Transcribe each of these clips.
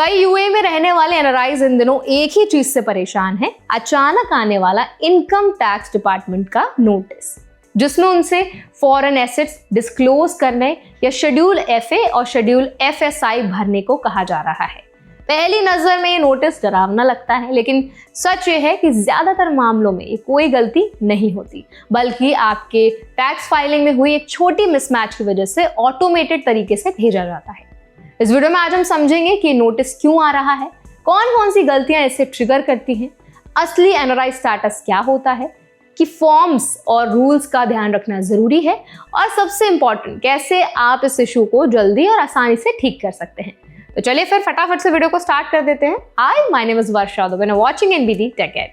कई यूएई में रहने वाले एनआरआईज इन दिनों एक ही चीज से परेशान हैं, अचानक आने वाला इनकम टैक्स डिपार्टमेंट का नोटिस, जिसमें उनसे फॉरेन एसेट्स डिस्क्लोज करने या शेड्यूल एफए और शेड्यूल एफएसआई भरने को कहा जा रहा है। पहली नजर में ये नोटिस डरावना लगता है, लेकिन सच ये है कि ज्यादातर मामलों में कोई गलती नहीं होती, बल्कि आपके टैक्स फाइलिंग में हुई एक छोटी मिसमैच की वजह से ऑटोमेटेड तरीके से भेजा जाता है। इस वीडियो में आज हम समझेंगे कि नोटिस क्यों आ रहा है, कौन कौन सी गलतियां इसे ट्रिगर करती हैं, असली एनआरआई स्टेटस क्या होता है, कि फॉर्म्स और रूल्स का ध्यान रखना जरूरी है, और सबसे इंपॉर्टेंट कैसे आप इस इशू को जल्दी और आसानी से ठीक कर सकते हैं। तो चलिए फिर फटाफट से वीडियो को स्टार्ट कर देते हैं। Hi, my name is Varsha and you are watching NBD tech ed.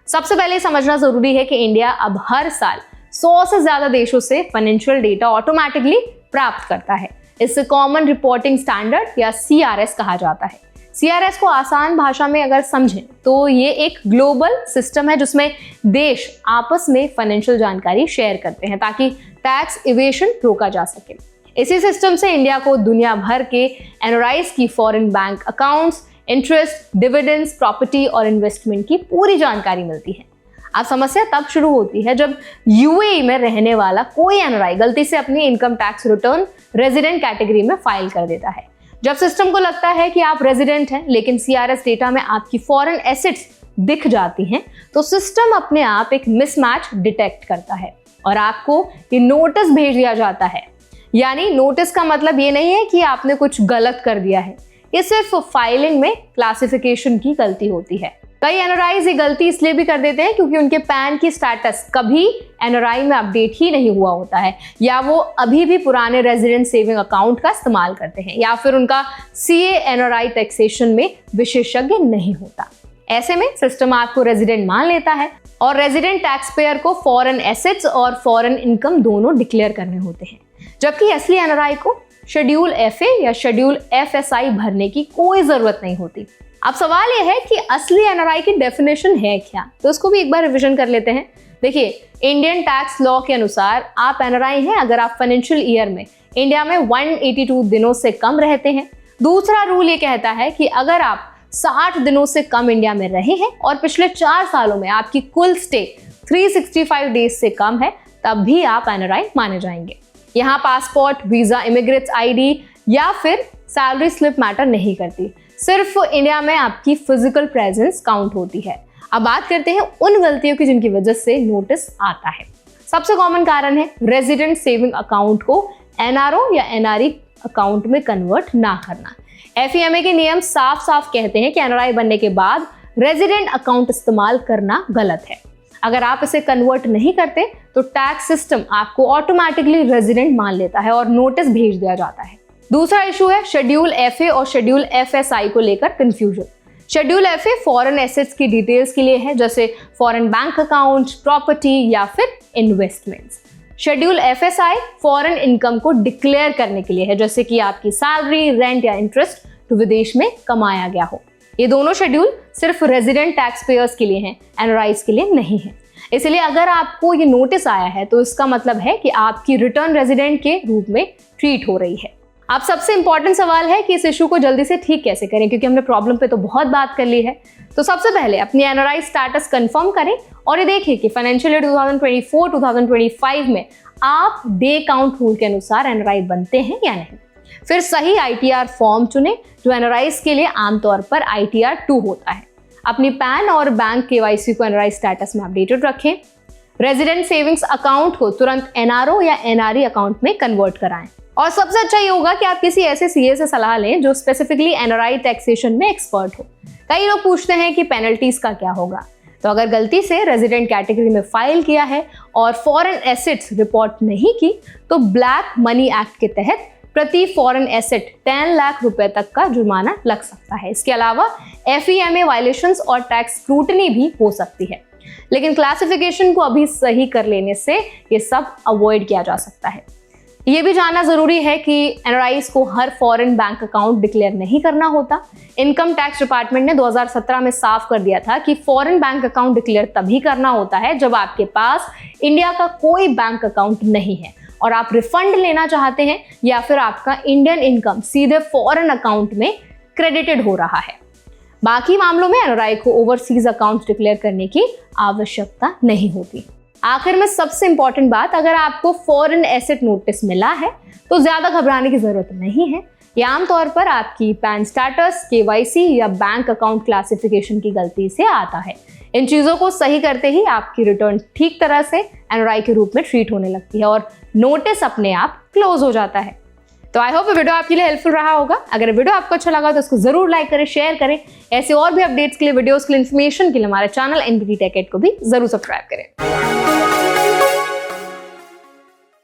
सबसे पहले समझना जरूरी है कि इंडिया अब हर साल 100 से ज्यादा देशों से फाइनेंशियल डेटा ऑटोमेटिकली प्राप्त करता है। इसे कॉमन रिपोर्टिंग स्टैंडर्ड या CRS कहा जाता है। CRS को आसान भाषा में अगर समझें तो ये एक ग्लोबल सिस्टम है जिसमें देश आपस में फाइनेंशियल जानकारी शेयर करते हैं ताकि टैक्स इवेशन रोका जा सके। इसी सिस्टम से इंडिया को दुनिया भर के एनआरआईज की foreign bank accounts, interest, dividends, property और इन्वेस्टमेंट की पूरी जानकारी मिलती है। अब समस्या तब शुरू होती है जब यूएई में रहने वाला कोई एनआरआई गलती से अपनी income tax return resident category में फाइल कर देता है। जब सिस्टम को लगता है कि आप रेजिडेंट हैं, लेकिन CRS डेटा में आपकी फॉरेन एसेट्स दिख जाती हैं, तो सिस्टम अपने आप एक मिसमैच डिटेक्ट करता है और आपको ये नोटिस भेज दिया जाता है। यानी नोटिस का मतलब ये नहीं है कि आपने कुछ गलत कर दिया है, ये सिर्फ फाइलिंग में क्लासिफिकेशन की गलती होती है। कई एनआरआईज ये गलती इसलिए भी कर देते हैं क्योंकि उनके पैन की स्टेटस कभी एनआरआई में अपडेट ही नहीं हुआ होता है, या वो अभी भी पुराने रेजिडेंट सेविंग अकाउंट का इस्तेमाल करते हैं, या फिर उनका CA एनआरआई टैक्सेशन में विशेषज्ञ नहीं होता। ऐसे में सिस्टम आपको रेजिडेंट मान लेता है और रेजिडेंट टैक्स पेयर को फॉरेन एसेट्स और फॉरेन इनकम दोनों डिक्लेयर करने होते हैं, जबकि असली एनआरआई को शेड्यूल एफए या शेड्यूल एफएसआई भरने की कोई जरूरत नहीं होती। अब सवाल यह है कि असली एनआरआई की डेफिनेशन है क्या, तो इसको भी एक बार रिवीजन कर लेते हैं। देखिए, इंडियन टैक्स लॉ के अनुसार आप एनआरआई हैं अगर आप फाइनेंशियल ईयर में इंडिया में 182 दिनों से कम रहते हैं। दूसरा रूल ये कहता है कि अगर आप 60 दिनों से कम इंडिया में रहे हैं और पिछले 4 सालों में आपकी कुल स्टे 365 डेज से कम है, तब भी आप एनआरआई माने जाएंगे। यहाँ पासपोर्ट, वीजा, इमिग्रेट्स ID या फिर सैलरी स्लिप मैटर नहीं करती, सिर्फ इंडिया में आपकी फिजिकल प्रेजेंस काउंट होती है। अब बात करते हैं उन गलतियों की जिनकी वजह से नोटिस आता है। सबसे कॉमन कारण है रेजिडेंट सेविंग अकाउंट को NRO या NRE अकाउंट में कन्वर्ट ना करना। FEMA के नियम साफ साफ कहते हैं कि एनआरआई बनने के बाद रेजिडेंट अकाउंट इस्तेमाल करना गलत है। अगर आप इसे कन्वर्ट नहीं करते तो टैक्स सिस्टम आपको ऑटोमेटिकली रेजिडेंट मान लेता है और नोटिस भेज दिया जाता है। दूसरा इशू है शेड्यूल एफए और शेड्यूल एफएसआई को लेकर confusion. Schedule FA foreign assets की डिटेल्स के लिए है, जैसे फॉरेन बैंक अकाउंट, प्रॉपर्टी या फिर investments. Schedule FSI foreign income को डिक्लेयर करने के लिए है, जैसे कि आपकी सैलरी, रेंट या इंटरेस्ट जो विदेश में कमाया गया हो। ये दोनों शेड्यूल सिर्फ रेजिडेंट टैक्स पेयर्स के लिए हैं, एनआरआईज के लिए नहीं है। इसलिए अगर आपको ये नोटिस आया है तो इसका मतलब है कि आपकी रिटर्न रेजिडेंट के रूप में ट्रीट हो रही है। अब सबसे इंपॉर्टेंट सवाल है कि इस इशू को जल्दी से ठीक कैसे करें, क्योंकि हमने प्रॉब्लम पे तो बहुत बात कर ली है। तो सबसे पहले अपनी एनआरआई स्टेटस कंफर्म करें और ये देखिए कि फाइनेंशियल ईयर 2024-2025 में आप डे काउंट रूल के अनुसार एनआरआई बनते हैं या नहीं। फिर सही ITR फॉर्म चुनें जो एनआरआईज के लिए आमतौर पर ITR 2 होता है। अपनी पैन और बैंक KYC को एनआरआई स्टेटस में अपडेटेड रखें। रेजिडेंट सेविंग्स अकाउंट को तुरंत NRO या NRE अकाउंट में कन्वर्ट कराएं। और सबसे अच्छा ये होगा कि आप किसी ऐसे CA से सलाह लें जो स्पेसिफिकली एनआरआई टैक्सेशन में एक्सपर्ट हो। कई लोग पूछते हैं कि पेनल्टीज का क्या होगा, तो अगर गलती से रेजिडेंट कैटेगरी में फाइल किया है और फॉरेन एसेट्स रिपोर्ट नहीं की तो ब्लैक मनी एक्ट के तहत प्रति फॉरेन एसेट 10 लाख रुपए तक का जुर्माना लग सकता है। इसके अलावा FEMA वायलेशंस और टैक्स स्क्रूटनी भी हो सकती है, लेकिन क्लासिफिकेशन को अभी सही कर लेने से ये सब अवॉइड किया जा सकता है। ये भी जानना जरूरी है कि एनआरआईज को हर फॉरेन बैंक अकाउंट डिक्लेयर नहीं करना होता। इनकम टैक्स डिपार्टमेंट ने 2017 में साफ कर दिया था कि फॉरेन बैंक अकाउंट डिक्लेयर तभी करना होता है जब आपके पास इंडिया का कोई बैंक अकाउंट नहीं है और आप रिफंड लेना चाहते हैं या फिर आपका इंडियन इनकम सीधे फॉरेन अकाउंट में क्रेडिटेड हो रहा है। बाकी मामलों में एनआरआई को ओवरसीज अकाउंट डिक्लेयर करने की आवश्यकता नहीं होती। आखिर में सबसे इंपॉर्टेंट बात, अगर आपको फॉरेन एसेट नोटिस मिला है तो ज्यादा घबराने की जरूरत नहीं है। यह आमतौर पर आपकी पैन स्टेटस, केवाईसी या बैंक अकाउंट क्लासिफिकेशन की गलती से आता है। इन चीजों को सही करते ही आपकी रिटर्न ठीक तरह से एनआरआई के रूप में ट्रीट होने लगती है और नोटिस अपने आप क्लोज हो जाता है। तो आई होप वीडियो आपके लिए हेल्पफुल रहा होगा। अगर वीडियो आपको अच्छा लगा तो इसको जरूर लाइक करें, शेयर करें। ऐसे और भी अपडेट्स के लिए, वीडियोस के लिए, इन्फॉर्मेशन के लिए हमारे चैनल एनबीटी टेक एड को भी जरूर सब्सक्राइब करें।